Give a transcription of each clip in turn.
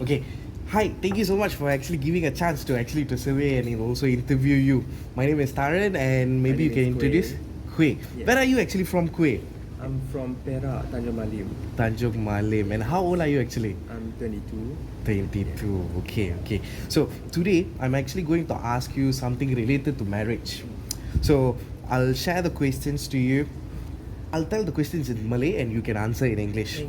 Okay. Hi, thank you so much for actually giving a chance to survey and also interview you. My name is Taran and maybe My you name can is introduce Kueh. Yes. Where are you actually from, Kueh? I'm from Perak, Tanjung Malim. Tanjung Malim. And how old are you actually? I'm 22. 22. Okay. So today I'm actually going to ask you something related to marriage. So I'll share the questions to you. I'll tell the questions in Malay and you can answer in English.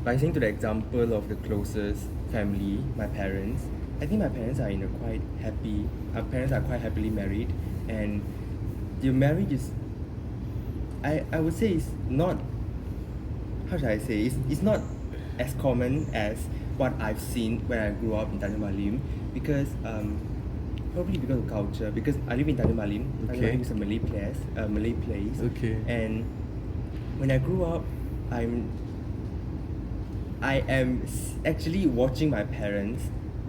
By saying to the example of the closest family, my parents, I think my parents are in a quite happy. Our parents are quite happily married, and their marriage is. I would say it's not. How should I say? It's not as common as what I've seen when I grew up in Tanjung Malim, because probably because of culture. Because I live in Tanjung Malim. Tanjung Okay. Malim is a Malay place. Okay. And when I grew up, I am actually watching my parents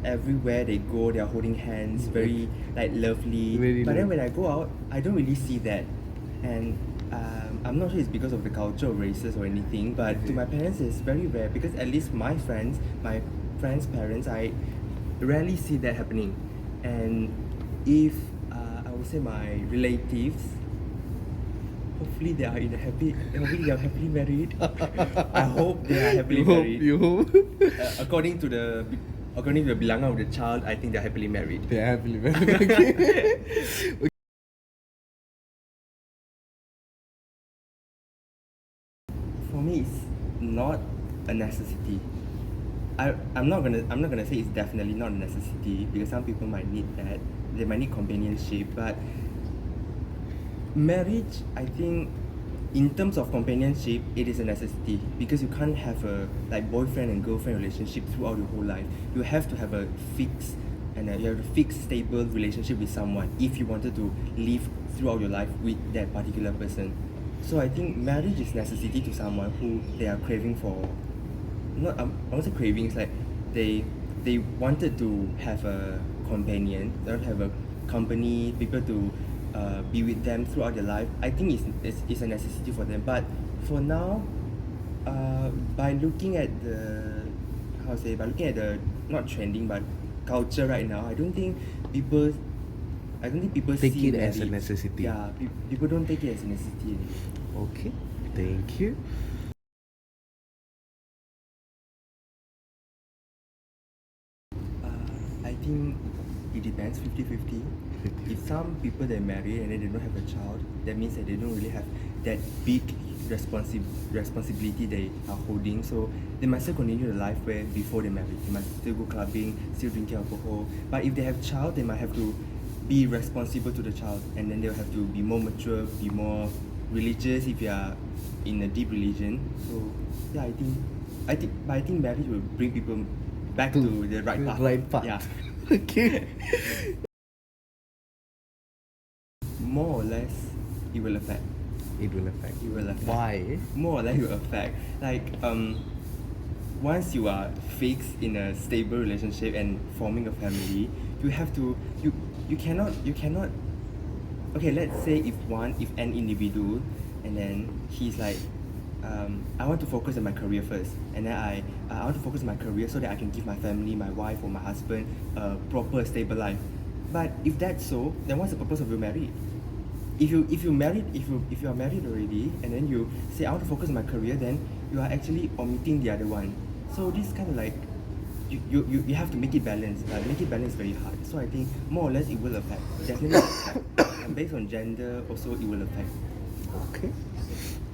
everywhere they go. They are holding hands, very like lovely. Very but then lovely. when I go out, I don't really see that, and I'm not sure it's because of the culture or races or anything. But to my parents, it's very rare because at least my friends' parents, I rarely see that happening, and if I would say my relatives, hopefully they are happily married. I hope they are happily married. You hope? According to the bilangan of the child, I think they're happily married. They're happily married. Okay. For me, it's not a necessity. I'm not gonna say it's definitely not a necessity, because some people might need that. They might need companionship, but marriage, I think, in terms of companionship, it is a necessity, because you can't have a like boyfriend and girlfriend relationship throughout your whole life. You have to have a fixed you have a fixed, stable relationship with someone if you wanted to live throughout your life with that particular person. So I think marriage is necessity to someone who they are craving for. Not I won't say cravings, like they wanted to have a companion, they want to have a company, people to be with them throughout their life. I think it's a necessity for them. But for now, by looking at the by looking at the not trending but culture right now, people I don't think people Take see it as a marriage. necessity. Yeah, people don't take it as a necessity anymore. Okay. Thank you. I think it depends 50-50. If some people they marry and then they don't have a child, that means that they don't really have that big responsibility they are holding. So they must still continue the life where before they marry. They must still go clubbing, still drinking alcohol. But if they have child, they might have to be responsible to the child, and then they'll have to be more mature, be more religious if you are in a deep religion. So yeah, I think marriage will bring people back to the right path. Right path. Yeah. Okay. More or less, it will affect. It will affect. It will affect. Why? More or less, it will affect. Like once you are fixed in a stable relationship and forming a family, you have to you cannot. Okay, let's say if an individual, and then he's like, I want to focus on my career first, and then I want to focus on my career so that I can give my family, my wife or my husband a proper stable life. But if that's so, then what's the purpose of your marriage? If you are married already, and then you say I want to focus on my career, then you are actually omitting the other one. So this kind of like you have to make it balanced. Make it balanced very hard. So I think more or less it will affect. Definitely affect. And based on gender also it will affect. Okay.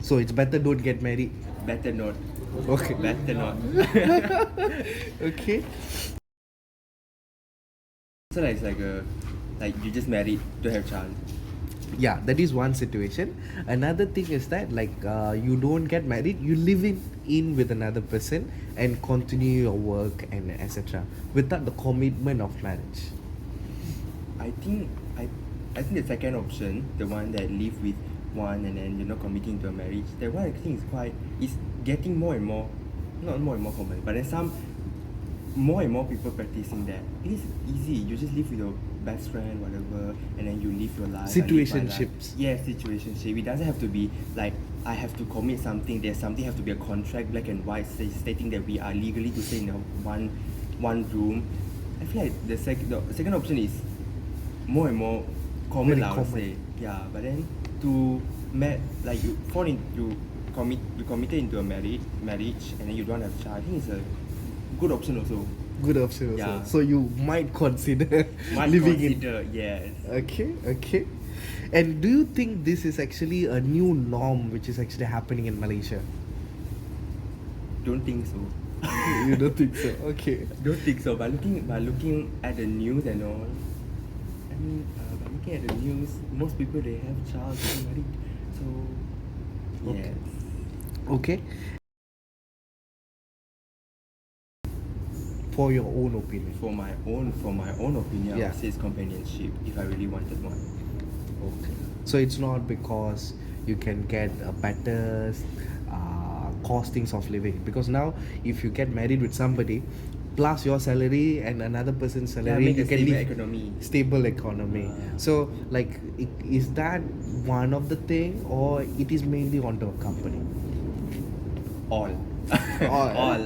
So it's better don't get married. Better not. Okay. Better not. Okay. So like it's like you just married, don't have child. Yeah, that is one situation. Another thing is that you don't get married, you live in with another person and continue your work and etc. without the commitment of marriage. I think the second option, the one that live with one and then you're not committing to a marriage, that one I think is getting more and more, not more and more common, but then more and more people practicing that. It is easy. You just live with your best friend, whatever, and then you live your life. I live my life. Situationships. Yeah, situationship. It doesn't have to be like I have to commit something. There's something have to be a contract, black and white, stating that we are legally to stay in one room. I feel like the second option is more and more common, Very I would common. say. Yeah, but then to like you fall into you committed into a marriage, and then you don't have a child. I think it's a good option also. Good option also. Yeah. So you might consider Might living consider, yes. in. Okay. And do you think this is actually a new norm which is actually happening in Malaysia? Don't think so. You don't think so? Okay. Don't think so. By looking at the news and all, I mean, by looking at the news, most people they have child, they married. So, Okay. yes. Okay. For your own opinion. For my own opinion, I Yeah. would say it's companionship if I really wanted one. Okay. So it's not because you can get a better costings of living, because now if you get married with somebody plus your salary and another person's salary, make you a can stable live economy. stable economy. So like is that one of the thing, or it is mainly onto a company? All. All. All.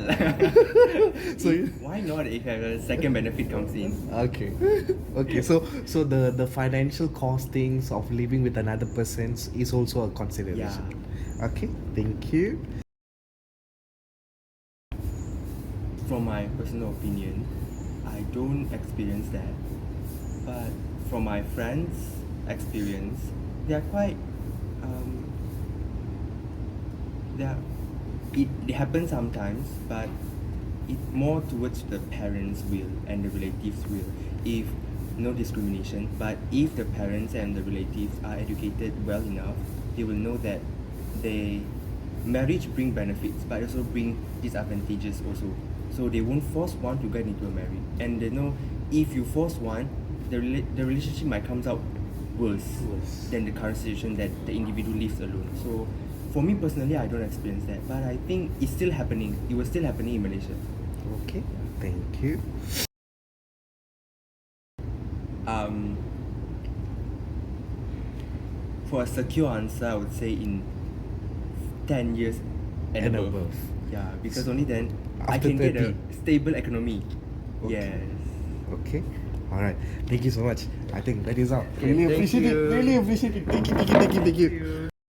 So you- Why not if a second benefit comes in? Okay, so the financial costings of living with another person is also a consideration. Okay, thank you. From my personal opinion, I don't experience that. But from my friends' experience, they are quite it happens sometimes, but it more towards the parents' will and the relatives' will. If no discrimination, but if the parents and the relatives are educated well enough, they will know that marriage bring benefits, but also bring disadvantages also. So they won't force one to get into a marriage, and they know if you force one, the relationship might comes out worse than the current situation that the individual lives alone. So for me personally, I don't experience that, but I think it's still happening. It was still happening in Malaysia. Okay, thank you. For a secure answer, I would say in 10 years and above. Yeah, because only then I After can get a 30. stable economy. Okay. Yes. Okay. All right. Thank you so much. I think that is all. Okay, Really thank appreciate you. it. Really appreciate it. Thank you. Thank you.